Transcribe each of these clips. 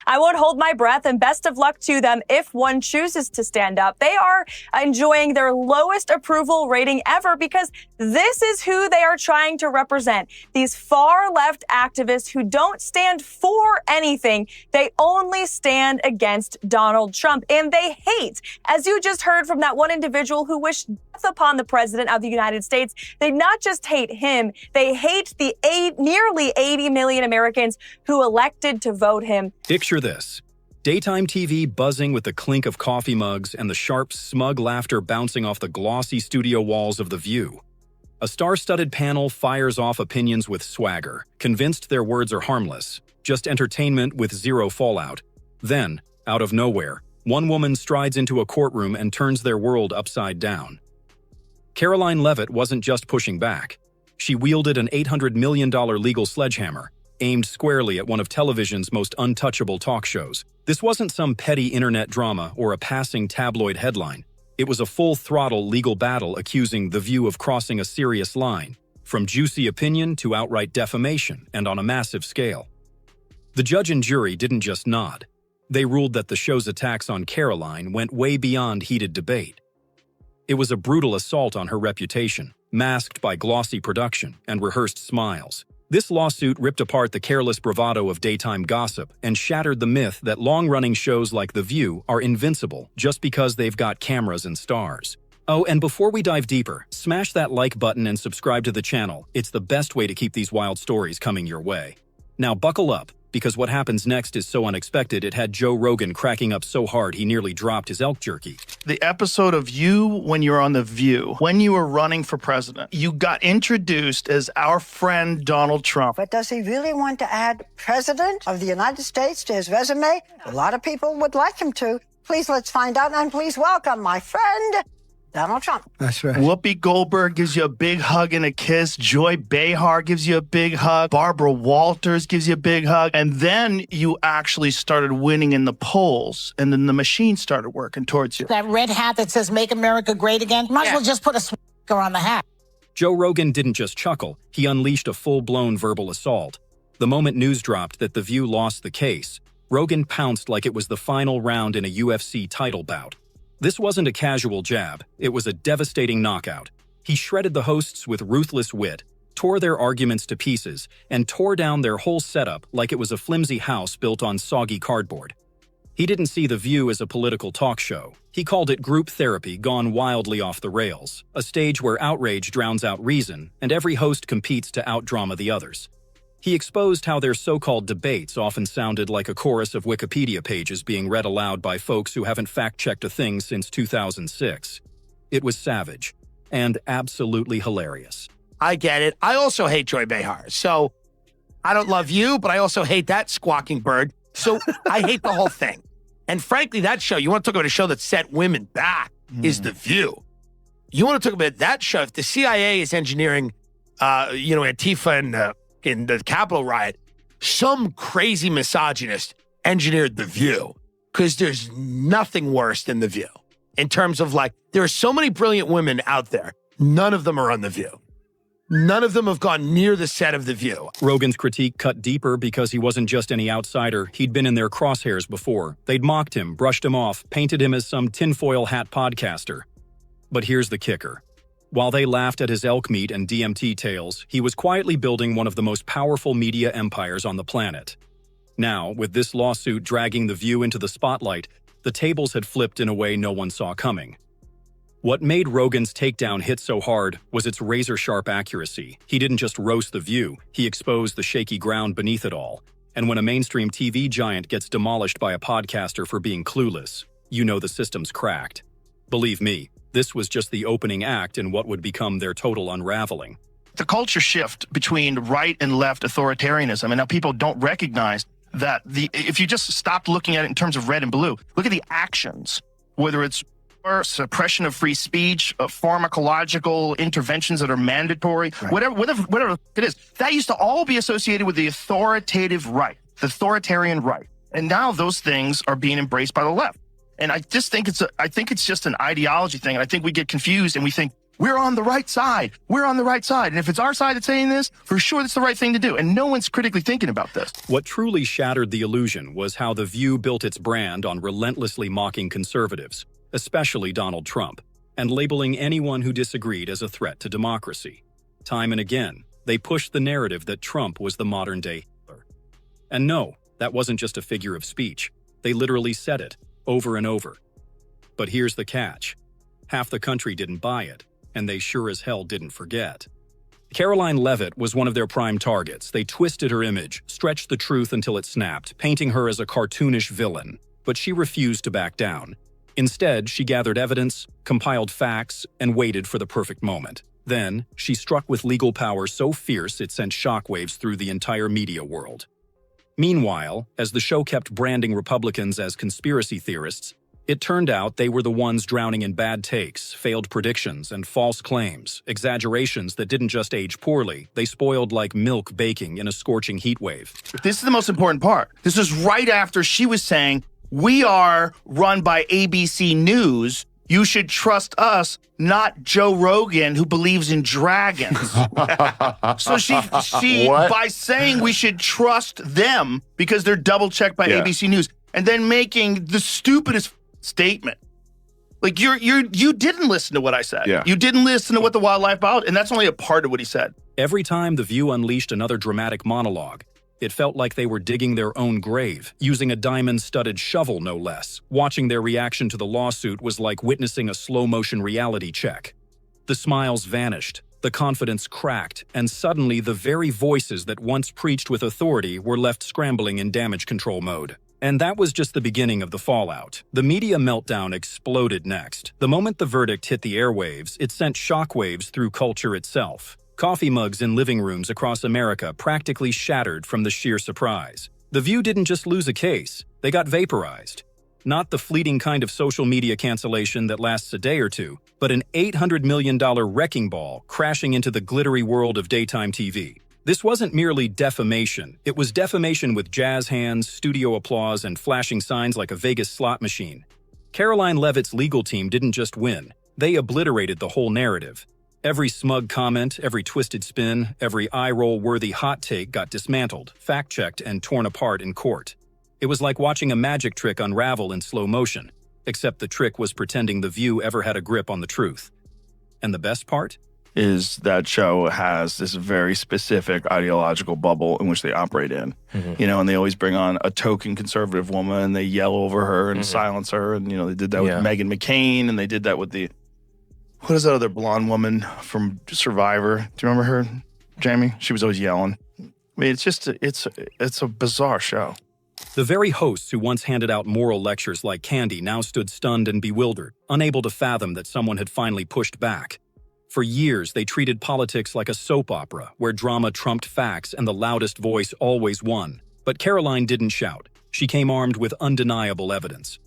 I won't hold my breath, and best of luck to them if one chooses to stand up. They are enjoying their lowest approval rating ever because this is who they are trying to represent. These far-left activists who don't stand for anything. They only stand against Donald Trump, and they hate, as you just heard from that one individual who wished death upon the president of the United States, they not just hate him, they hate the nearly 80 million Americans who elected to vote him. Picture this. Daytime TV buzzing with the clink of coffee mugs and the sharp, smug laughter bouncing off the glossy studio walls of The View. A star-studded panel fires off opinions with swagger, convinced their words are harmless, just entertainment with zero fallout. Then, out of nowhere, one woman strides into a courtroom and turns their world upside down. Karoline Leavitt wasn't just pushing back. She wielded an $800 million legal sledgehammer, aimed squarely at one of television's most untouchable talk shows. This wasn't some petty internet drama or a passing tabloid headline. It was a full-throttle legal battle accusing The View of crossing a serious line, from juicy opinion to outright defamation, and on a massive scale. The judge and jury didn't just nod. They ruled that the show's attacks on Karoline went way beyond heated debate. It was a brutal assault on her reputation, masked by glossy production and rehearsed smiles. This lawsuit ripped apart the careless bravado of daytime gossip and shattered the myth that long-running shows like The View are invincible just because they've got cameras and stars. Oh, and before we dive deeper, smash that like button and subscribe to the channel. It's the best way to keep these wild stories coming your way. Now buckle up, because what happens next is so unexpected it had Joe Rogan cracking up so hard he nearly dropped his elk jerky. The episode of you when you're on The View, when you were running for president, you got introduced as our friend Donald Trump. But does he really want to add President of the United States to his resume? A lot of people would like him to. Please let's find out, and please welcome my friend, Donald Trump. That's right. Whoopi Goldberg gives you a big hug and a kiss. Joy Behar gives you a big hug. Barbara Walters gives you a big hug. And then you actually started winning in the polls. And then the machine started working towards you. That red hat that says Make America Great Again, might as well just put a swastika on the hat. Joe Rogan didn't just chuckle, he unleashed a full-blown verbal assault. The moment news dropped that The View lost the case, Rogan pounced like it was the final round in a UFC title bout. This wasn't a casual jab, it was a devastating knockout. He shredded the hosts with ruthless wit, tore their arguments to pieces, and tore down their whole setup like it was a flimsy house built on soggy cardboard. He didn't see The View as a political talk show. He called it group therapy gone wildly off the rails, a stage where outrage drowns out reason, and every host competes to outdrama the others. He exposed how their so-called debates often sounded like a chorus of Wikipedia pages being read aloud by folks who haven't fact-checked a thing since 2006. It was savage, and absolutely hilarious. I get it. I also hate Joy Behar. So I don't love you, but I also hate that squawking bird. So I hate the whole thing. And frankly, that show, you want to talk about a show that set women back, is The View. You want to talk about that show. If the CIA is engineering, Antifa and in the Capitol riot, some crazy misogynist engineered The View, because there's nothing worse than The View. In terms of there are so many brilliant women out there. None of them are on The View. None of them have gone near the set of The View. Rogan's critique cut deeper because he wasn't just any outsider. He'd been in their crosshairs before. They'd mocked him, brushed him off, painted him as some tinfoil hat podcaster. But here's the kicker. While they laughed at his elk meat and DMT tales, he was quietly building one of the most powerful media empires on the planet. Now, with this lawsuit dragging The View into the spotlight, the tables had flipped in a way no one saw coming. What made Rogan's takedown hit so hard was its razor-sharp accuracy. He didn't just roast The View, he exposed the shaky ground beneath it all. And when a mainstream TV giant gets demolished by a podcaster for being clueless, you know the system's cracked. Believe me, this was just the opening act in what would become their total unraveling. The culture shift between right and left authoritarianism, and now people don't recognize that if you just stopped looking at it in terms of red and blue, look at the actions, whether it's suppression of free speech, pharmacological interventions that are mandatory, right. whatever it is, that used to all be associated with the authoritative right, the authoritarian right. And now those things are being embraced by the left. And I just think it's just an ideology thing. And I think we get confused and we think we're on the right side. We're on the right side. And if it's our side that's saying this, for sure that's the right thing to do. And no one's critically thinking about this. What truly shattered the illusion was how The View built its brand on relentlessly mocking conservatives, especially Donald Trump, and labeling anyone who disagreed as a threat to democracy. Time and again, they pushed the narrative that Trump was the modern-day Hitler. And no, that wasn't just a figure of speech. They literally said it, over and over. But here's the catch. Half the country didn't buy it, and they sure as hell didn't forget. Karoline Leavitt was one of their prime targets. They twisted her image, stretched the truth until it snapped, painting her as a cartoonish villain. But she refused to back down. Instead, she gathered evidence, compiled facts, and waited for the perfect moment. Then, she struck with legal power so fierce it sent shockwaves through the entire media world. Meanwhile, as the show kept branding Republicans as conspiracy theorists, it turned out they were the ones drowning in bad takes, failed predictions, and false claims, exaggerations that didn't just age poorly, they spoiled like milk baking in a scorching heat wave. This is the most important part. This was right after she was saying, we are run by ABC News. You should trust us, not Joe Rogan, who believes in dragons. So she by saying we should trust them because they're double-checked by ABC News, and then making the stupidest statement. Like, you didn't listen to what I said. Yeah. You didn't listen to what the wildlife about, and that's only a part of what he said. Every time The View unleashed another dramatic monologue, it felt like they were digging their own grave, using a diamond-studded shovel no less. Watching their reaction to the lawsuit was like witnessing a slow-motion reality check. The smiles vanished, the confidence cracked, and suddenly the very voices that once preached with authority were left scrambling in damage control mode. And that was just the beginning of the fallout. The media meltdown exploded next. The moment the verdict hit the airwaves, it sent shockwaves through culture itself. Coffee mugs in living rooms across America practically shattered from the sheer surprise. The View didn't just lose a case, they got vaporized. Not the fleeting kind of social media cancellation that lasts a day or two, but an $800 million wrecking ball crashing into the glittery world of daytime TV. This wasn't merely defamation, it was defamation with jazz hands, studio applause, and flashing signs like a Vegas slot machine. Karoline Leavitt's legal team didn't just win, they obliterated the whole narrative. Every smug comment, every twisted spin, every eye-roll-worthy hot take got dismantled, fact-checked, and torn apart in court. It was like watching a magic trick unravel in slow motion, except the trick was pretending The View ever had a grip on the truth. And the best part? Is that show has this very specific ideological bubble in which they operate in, you know, and they always bring on a token conservative woman and they yell over her and silence her. And, you know, they did that with Meghan McCain and they did that with what is that other blonde woman from Survivor? Do you remember her, Jamie? She was always yelling. I mean, it's just, it's a bizarre show. The very hosts who once handed out moral lectures like candy now stood stunned and bewildered, unable to fathom that someone had finally pushed back. For years, they treated politics like a soap opera, where drama trumped facts and the loudest voice always won. But Karoline didn't shout. She came armed with undeniable evidence.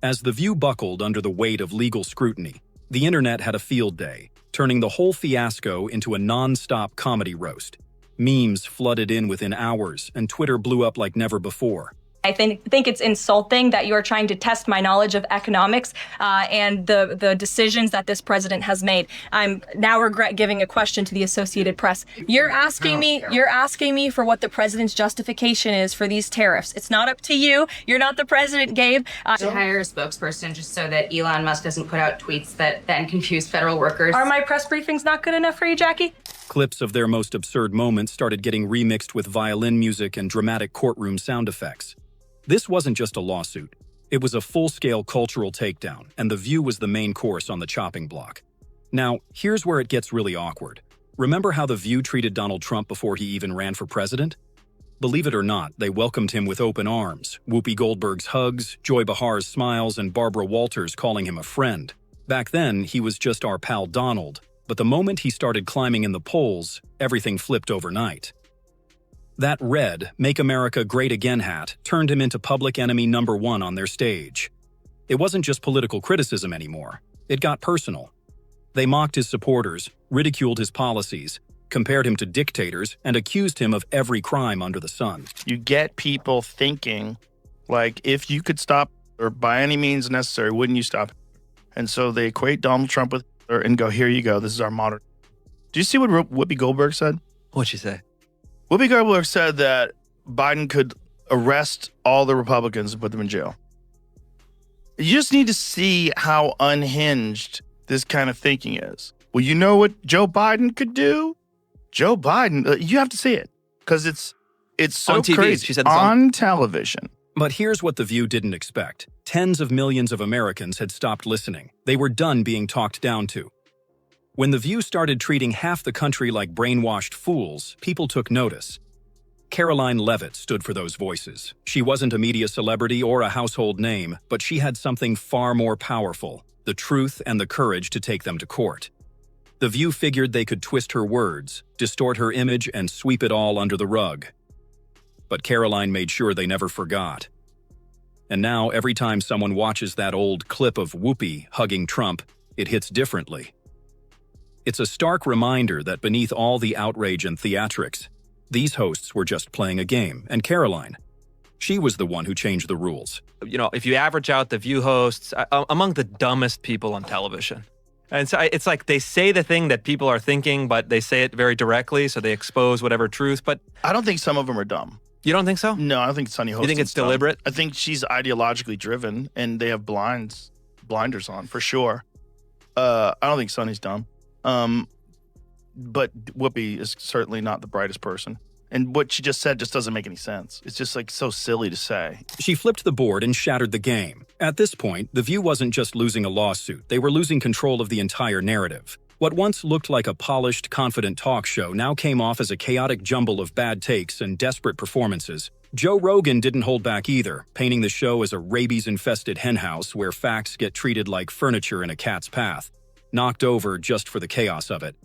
As The View buckled under the weight of legal scrutiny, the internet had a field day, turning the whole fiasco into a non-stop comedy roast. Memes flooded in within hours, and Twitter blew up like never before. I think it's insulting that you are trying to test my knowledge of economics and the decisions that this president has made. I'm now regret giving a question to the Associated Press. You're asking me for what the president's justification is for these tariffs. It's not up to you. You're not the president, Gabe. To hire a spokesperson just so that Elon Musk doesn't put out tweets that then confuse federal workers. Are my press briefings not good enough for you, Jackie? Clips of their most absurd moments started getting remixed with violin music and dramatic courtroom sound effects. This wasn't just a lawsuit. It was a full-scale cultural takedown, and The View was the main course on the chopping block. Now, here's where it gets really awkward. Remember how The View treated Donald Trump before he even ran for president? Believe it or not, they welcomed him with open arms, Whoopi Goldberg's hugs, Joy Behar's smiles, and Barbara Walters calling him a friend. Back then, he was just our pal Donald, but the moment he started climbing in the polls, everything flipped overnight. That red Make America Great Again hat turned him into public enemy #1 on their stage. It wasn't just political criticism anymore. It got personal. They mocked his supporters, ridiculed his policies, compared him to dictators, and accused him of every crime under the sun. You get people thinking, like, if you could stop, or by any means necessary, wouldn't you stop? And so they equate Donald Trump with and go, here you go. This is our modern. Do you see what Whoopi Goldberg said? What'd she say? Whoopi Goldberg said that Biden could arrest all the Republicans and put them in jail. You just need to see how unhinged this kind of thinking is. Well, you know what Joe Biden could do? Joe Biden, you have to see it because it's so on TV. crazy. She said on television. But here's what The View didn't expect. Tens of millions of Americans had stopped listening. They were done being talked down to. When The View started treating half the country like brainwashed fools, people took notice. Karoline Leavitt stood for those voices. She wasn't a media celebrity or a household name, but she had something far more powerful, the truth and the courage to take them to court. The View figured they could twist her words, distort her image, and sweep it all under the rug. But Karoline made sure they never forgot. And now, every time someone watches that old clip of Whoopi hugging Trump, it hits differently. It's a stark reminder that beneath all the outrage and theatrics, these hosts were just playing a game, and Karoline, she was the one who changed the rules. You know, if you average out the View hosts, among the dumbest people on television. And so it's like they say the thing that people are thinking, but they say it very directly, so they expose whatever truth. But I don't think some of them are dumb. You don't think so? No, I don't think Sunny Hostin's You think it's dumb. deliberate? I think she's ideologically driven, and they have blinders on, for sure. I don't think Sunny's dumb. But Whoopi is certainly not the brightest person. And what she just said just doesn't make any sense. It's just like so silly to say. She flipped the board and shattered the game. At this point, The View wasn't just losing a lawsuit, they were losing control of the entire narrative. What once looked like a polished, confident talk show now came off as a chaotic jumble of bad takes and desperate performances. Joe Rogan didn't hold back either, painting the show as a rabies-infested henhouse where facts get treated like furniture in a cat's path, knocked over just for the chaos of it.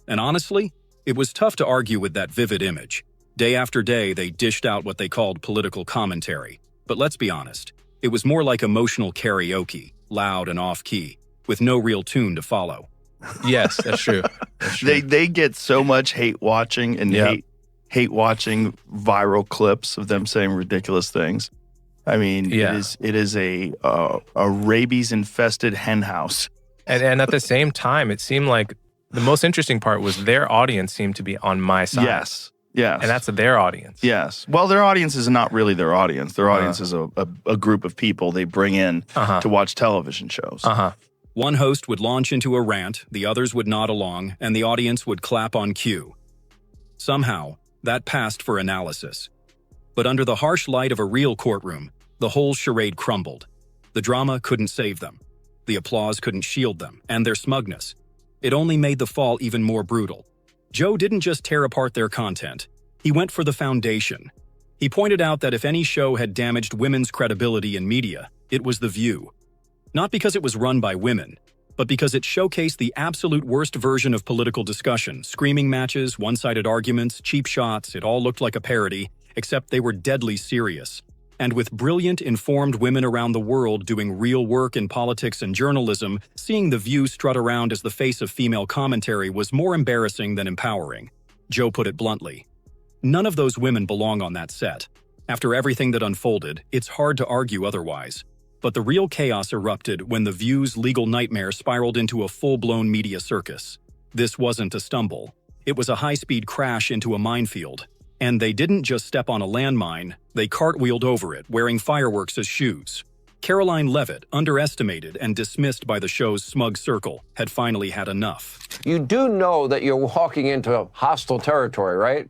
And honestly, it was tough to argue with that vivid image. Day after day, they dished out what they called political commentary. But let's be honest, it was more like emotional karaoke, loud and off-key, with no real tune to follow. Yes, that's true. That's true. They get so much hate watching and hate watching viral clips of them saying ridiculous things. I mean, it is a rabies-infested henhouse. And at the same time, it seemed like the most interesting part was their audience seemed to be on my side. Yes. And that's their audience. Yes. Well, their audience is not really their audience. Their audience is a group of people they bring in to watch television shows. One host would launch into a rant, the others would nod along, and the audience would clap on cue. Somehow, that passed for analysis. But under the harsh light of a real courtroom, the whole charade crumbled. The drama couldn't save them. The applause couldn't shield them, and their smugness. It only made the fall even more brutal. Joe didn't just tear apart their content. He went for the foundation. He pointed out that if any show had damaged women's credibility in media, it was The View. Not because it was run by women, but because it showcased the absolute worst version of political discussion. Screaming matches, one-sided arguments, cheap shots, it all looked like a parody, except they were deadly serious. And with brilliant, informed women around the world doing real work in politics and journalism, seeing The View strut around as the face of female commentary was more embarrassing than empowering. Joe put it bluntly. None of those women belong on that set. After everything that unfolded, it's hard to argue otherwise. But the real chaos erupted when The View's legal nightmare spiraled into a full-blown media circus. This wasn't a stumble. It was a high-speed crash into a minefield. And they didn't just step on a landmine, they cartwheeled over it, wearing fireworks as shoes. Karoline Leavitt, underestimated and dismissed by the show's smug circle, had finally had enough. You do know that you're walking into hostile territory, right?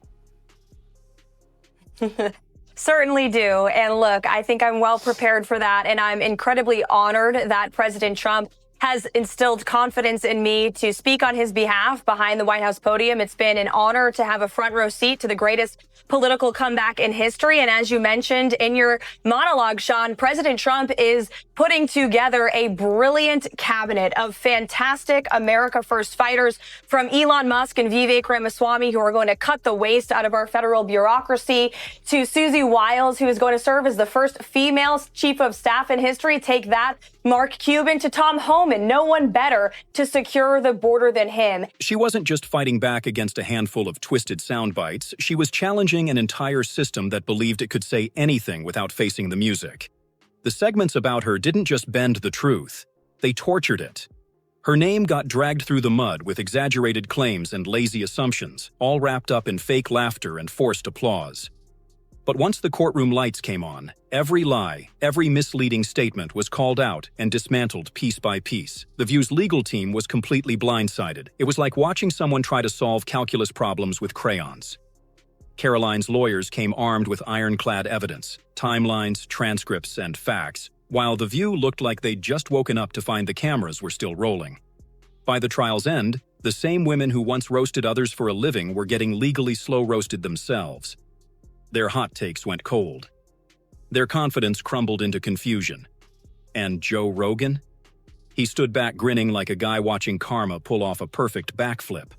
Certainly do. And look, I think I'm well prepared for that. And I'm incredibly honored that President Trump has instilled confidence in me to speak on his behalf behind the White House podium. It's been an honor to have a front row seat to the greatest political comeback in history. And as you mentioned in your monologue, Sean, President Trump is putting together a brilliant cabinet of fantastic America First fighters, from Elon Musk and Vivek Ramaswamy, who are going to cut the waste out of our federal bureaucracy, to Susie Wiles, who is going to serve as the first female chief of staff in history. Take that, Mark Cuban, to Tom Homan. No one better to secure the border than him. She wasn't just fighting back against a handful of twisted sound bites. She was challenging an entire system that believed it could say anything without facing the music. The segments about her didn't just bend the truth. They tortured it. Her name got dragged through the mud with exaggerated claims and lazy assumptions, all wrapped up in fake laughter and forced applause. But once the courtroom lights came on, every lie, every misleading statement was called out and dismantled piece by piece. The View's legal team was completely blindsided. It was like watching someone try to solve calculus problems with crayons. Karoline's lawyers came armed with ironclad evidence, timelines, transcripts, and facts, while The View looked like they'd just woken up to find the cameras were still rolling. By the trial's end, the same women who once roasted others for a living were getting legally slow-roasted themselves. Their hot takes went cold. Their confidence crumbled into confusion. And Joe Rogan? He stood back grinning like a guy watching karma pull off a perfect backflip.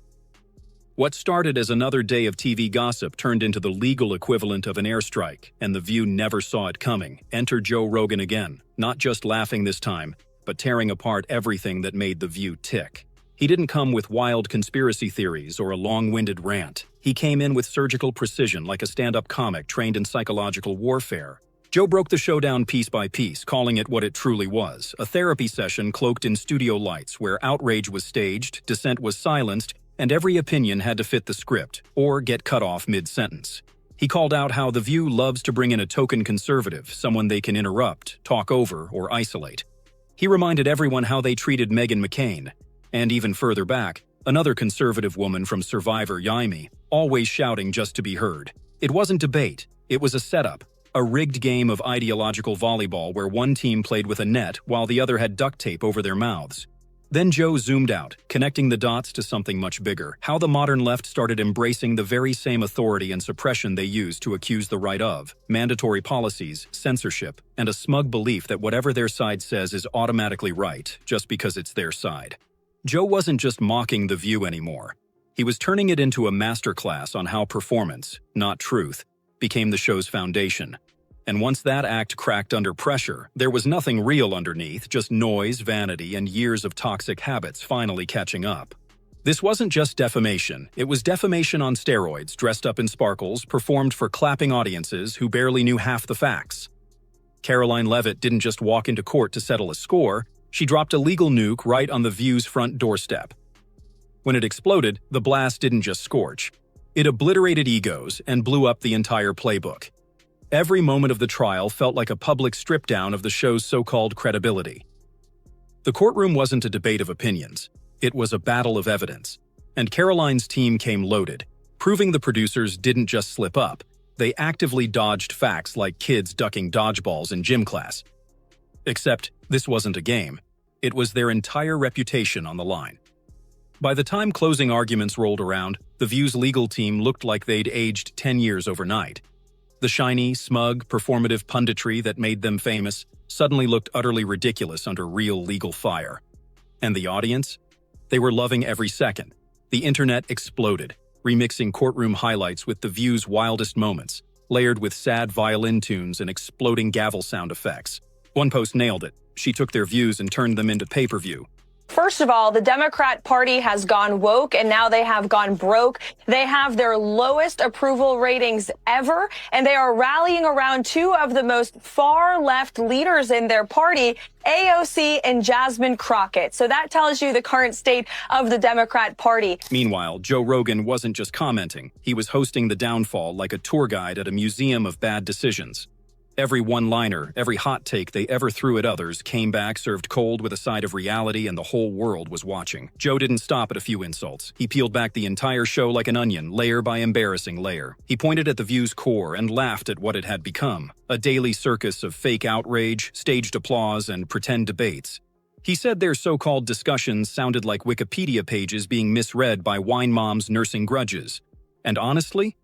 What started as another day of TV gossip turned into the legal equivalent of an airstrike, and The View never saw it coming. Enter Joe Rogan again, not just laughing this time, but tearing apart everything that made The View tick. He didn't come with wild conspiracy theories or a long-winded rant. He came in with surgical precision like a stand-up comic trained in psychological warfare. Joe broke the show down piece by piece, calling it what it truly was, a therapy session cloaked in studio lights where outrage was staged, dissent was silenced, and every opinion had to fit the script or get cut off mid-sentence. He called out how The View loves to bring in a token conservative, someone they can interrupt, talk over, or isolate. He reminded everyone how they treated Meghan McCain, and even further back, another conservative woman from Survivor, Yaimi, always shouting just to be heard. It wasn't debate, it was a setup, a rigged game of ideological volleyball where one team played with a net while the other had duct tape over their mouths. Then Joe zoomed out, connecting the dots to something much bigger, how the modern left started embracing the very same authority and suppression they used to accuse the right of, mandatory policies, censorship, and a smug belief that whatever their side says is automatically right, just because it's their side. Joe wasn't just mocking The View anymore. He was turning it into a masterclass on how performance, not truth, became the show's foundation. And once that act cracked under pressure, there was nothing real underneath, just noise, vanity, and years of toxic habits finally catching up. This wasn't just defamation, it was defamation on steroids, dressed up in sparkles, performed for clapping audiences who barely knew half the facts. Karoline Leavitt didn't just walk into court to settle a score, she dropped a legal nuke right on The View's front doorstep. When it exploded, the blast didn't just scorch. It obliterated egos and blew up the entire playbook. Every moment of the trial felt like a public strip-down of the show's so-called credibility. The courtroom wasn't a debate of opinions. It was a battle of evidence. And Karoline's team came loaded, proving the producers didn't just slip up. They actively dodged facts like kids ducking dodgeballs in gym class. Except, this wasn't a game. It was their entire reputation on the line. By the time closing arguments rolled around, The View's legal team looked like they'd aged 10 years overnight. The shiny, smug, performative punditry that made them famous suddenly looked utterly ridiculous under real legal fire. And the audience? They were loving every second. The internet exploded, remixing courtroom highlights with The View's wildest moments, layered with sad violin tunes and exploding gavel sound effects. One post nailed it. She took their views and turned them into pay-per-view. First of all, the Democrat Party has gone woke and now they have gone broke. They have their lowest approval ratings ever, and they are rallying around two of the most far-left leaders in their party, AOC and Jasmine Crockett. So that tells you the current state of the Democrat Party. Meanwhile, Joe Rogan wasn't just commenting. He was hosting the downfall like a tour guide at a museum of bad decisions. Every one-liner, every hot take they ever threw at others came back served cold with a side of reality, and the whole world was watching. Joe didn't stop at a few insults. He peeled back the entire show like an onion, layer by embarrassing layer. He pointed at The View's core and laughed at what it had become, a daily circus of fake outrage, staged applause, and pretend debates. He said their so-called discussions sounded like Wikipedia pages being misread by wine moms nursing grudges. And honestly,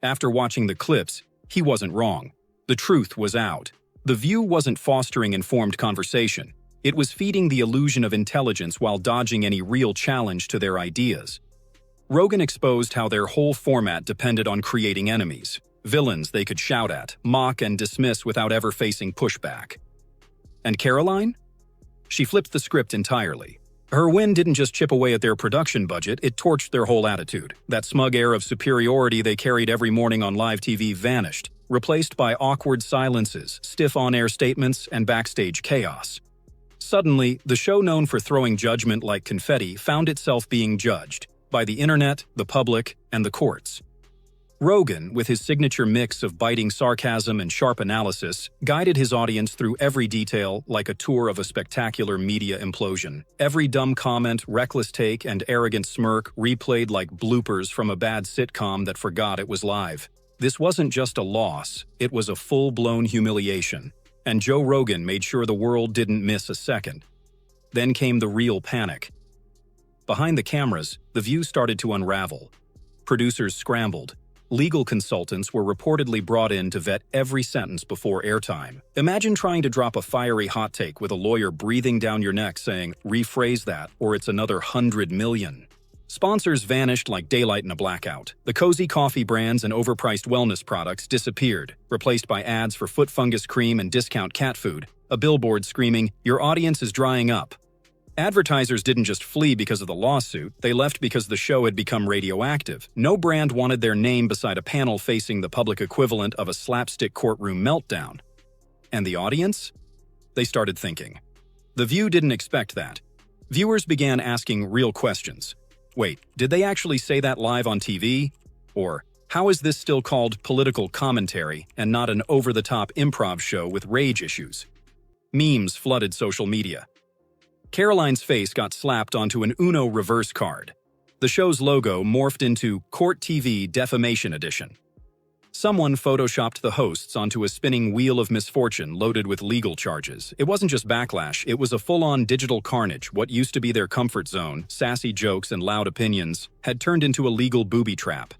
after watching the clips, he wasn't wrong. The truth was out. The View wasn't fostering informed conversation. It was feeding the illusion of intelligence while dodging any real challenge to their ideas. Rogan exposed how their whole format depended on creating enemies, villains they could shout at, mock, and dismiss without ever facing pushback. And Karoline? She flipped the script entirely. Her win didn't just chip away at their production budget, it torched their whole attitude. That smug air of superiority they carried every morning on live TV vanished, replaced by awkward silences, stiff on-air statements, and backstage chaos. Suddenly, the show known for throwing judgment like confetti found itself being judged by the internet, the public, and the courts. Rogan, with his signature mix of biting sarcasm and sharp analysis, guided his audience through every detail like a tour of a spectacular media implosion. Every dumb comment, reckless take, and arrogant smirk replayed like bloopers from a bad sitcom that forgot it was live. This wasn't just a loss, it was a full-blown humiliation. And Joe Rogan made sure the world didn't miss a second. Then came the real panic. Behind the cameras, the View started to unravel. Producers scrambled. Legal consultants were reportedly brought in to vet every sentence before airtime. Imagine trying to drop a fiery hot take with a lawyer breathing down your neck saying, "Rephrase that, or it's another 100 million." Sponsors vanished like daylight in a blackout. The cozy coffee brands and overpriced wellness products disappeared, replaced by ads for foot fungus cream and discount cat food, a billboard screaming, "Your audience is drying up." Advertisers didn't just flee because of the lawsuit, they left because the show had become radioactive. No brand wanted their name beside a panel facing the public equivalent of a slapstick courtroom meltdown. And the audience? They started thinking. The View didn't expect that. Viewers began asking real questions. Wait, did they actually say that live on TV? Or, how is this still called political commentary and not an over-the-top improv show with rage issues? Memes flooded social media. Karoline's face got slapped onto an Uno reverse card. The show's logo morphed into Court TV Defamation Edition. Someone photoshopped the hosts onto a spinning wheel of misfortune loaded with legal charges. It wasn't just backlash, it was a full-on digital carnage. What used to be their comfort zone, sassy jokes and loud opinions, had turned into a legal booby trap.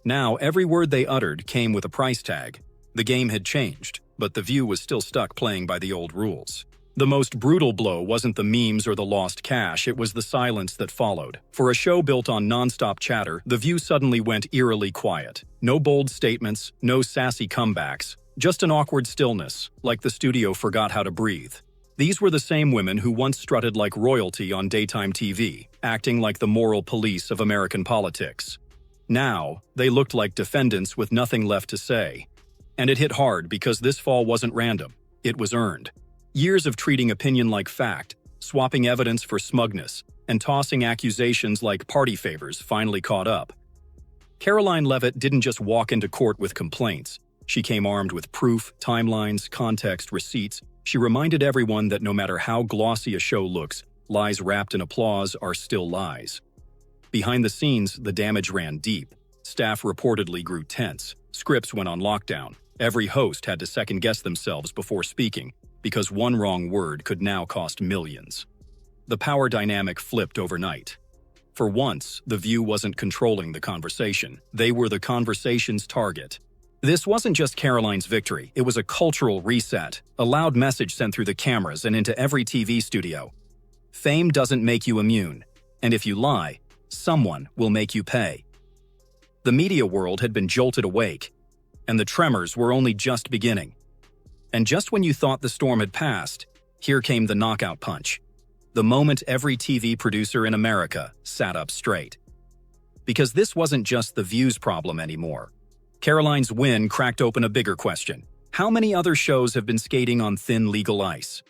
Now, every word they uttered came with a price tag. The game had changed, but the View was still stuck playing by the old rules. The most brutal blow wasn't the memes or the lost cash, it was the silence that followed. For a show built on non-stop chatter, The View suddenly went eerily quiet. No bold statements, no sassy comebacks, just an awkward stillness, like the studio forgot how to breathe. These were the same women who once strutted like royalty on daytime TV, acting like the moral police of American politics. Now, they looked like defendants with nothing left to say. And it hit hard because this fall wasn't random, it was earned. Years of treating opinion like fact, swapping evidence for smugness, and tossing accusations like party favors finally caught up. Karoline Leavitt didn't just walk into court with complaints. She came armed with proof, timelines, context, receipts. She reminded everyone that no matter how glossy a show looks, lies wrapped in applause are still lies. Behind the scenes, the damage ran deep. Staff reportedly grew tense. Scripts went on lockdown. Every host had to second-guess themselves before speaking, because one wrong word could now cost millions. The power dynamic flipped overnight. For once, The View wasn't controlling the conversation. They were the conversation's target. This wasn't just Karoline's victory, it was a cultural reset, a loud message sent through the cameras and into every TV studio. Fame doesn't make you immune, and if you lie, someone will make you pay. The media world had been jolted awake, and the tremors were only just beginning. And just when you thought the storm had passed, here came the knockout punch. The moment every TV producer in America sat up straight. Because this wasn't just The View's problem anymore. Karoline's win cracked open a bigger question. How many other shows have been skating on thin legal ice?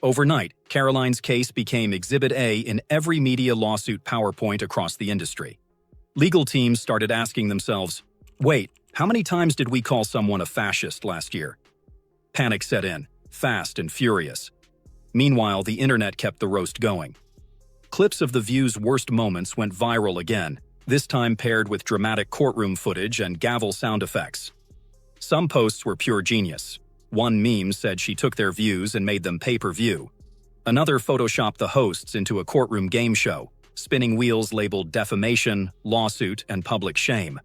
Overnight, Karoline's case became Exhibit A in every media lawsuit PowerPoint across the industry. Legal teams started asking themselves, wait, how many times did we call someone a fascist last year? Panic set in, fast and furious. Meanwhile, the internet kept the roast going. Clips of The View's worst moments went viral again, this time paired with dramatic courtroom footage and gavel sound effects. Some posts were pure genius. One meme said she took their views and made them pay-per-view. Another photoshopped the hosts into a courtroom game show, spinning wheels labeled defamation, lawsuit, and public shame.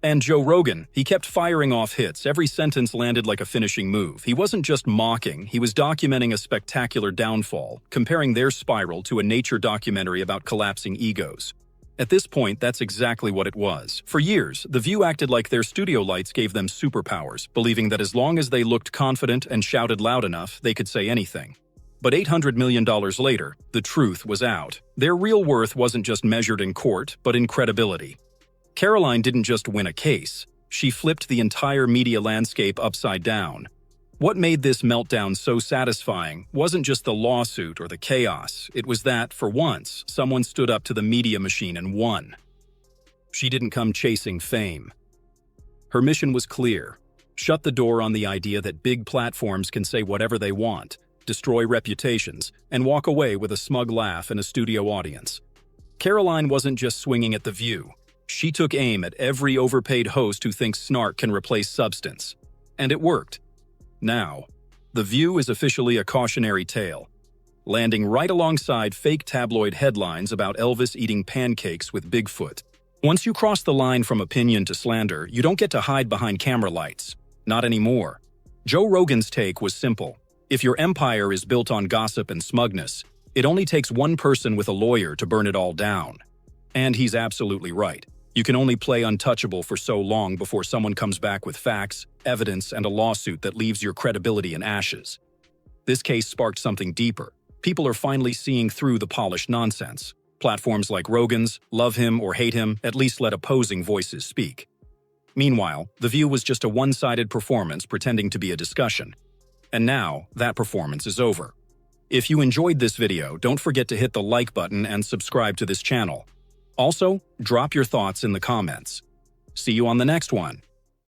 And Joe Rogan, he kept firing off hits. Every sentence landed like a finishing move. He wasn't just mocking, he was documenting a spectacular downfall, comparing their spiral to a nature documentary about collapsing egos. At this point, that's exactly what it was. For years, The View acted like their studio lights gave them superpowers, believing that as long as they looked confident and shouted loud enough, they could say anything. But $800 million later, the truth was out. Their real worth wasn't just measured in court, but in credibility. Karoline didn't just win a case, she flipped the entire media landscape upside down. What made this meltdown so satisfying wasn't just the lawsuit or the chaos. It was that, for once, someone stood up to the media machine and won. She didn't come chasing fame. Her mission was clear: shut the door on the idea that big platforms can say whatever they want, destroy reputations, and walk away with a smug laugh and a studio audience. Karoline wasn't just swinging at The View. She took aim at every overpaid host who thinks snark can replace substance. And it worked. Now, The View is officially a cautionary tale, landing right alongside fake tabloid headlines about Elvis eating pancakes with Bigfoot. Once you cross the line from opinion to slander, you don't get to hide behind camera lights. Not anymore. Joe Rogan's take was simple. If your empire is built on gossip and smugness, it only takes one person with a lawyer to burn it all down. And he's absolutely right. You can only play untouchable for so long before someone comes back with facts, evidence, and a lawsuit that leaves your credibility in ashes. This case sparked something deeper. People are finally seeing through the polished nonsense. Platforms like Rogan's, love him or hate him, at least let opposing voices speak. Meanwhile, The View was just a one-sided performance pretending to be a discussion. And now, that performance is over. If you enjoyed this video, don't forget to hit the like button and subscribe to this channel. Also, drop your thoughts in the comments. See you on the next one.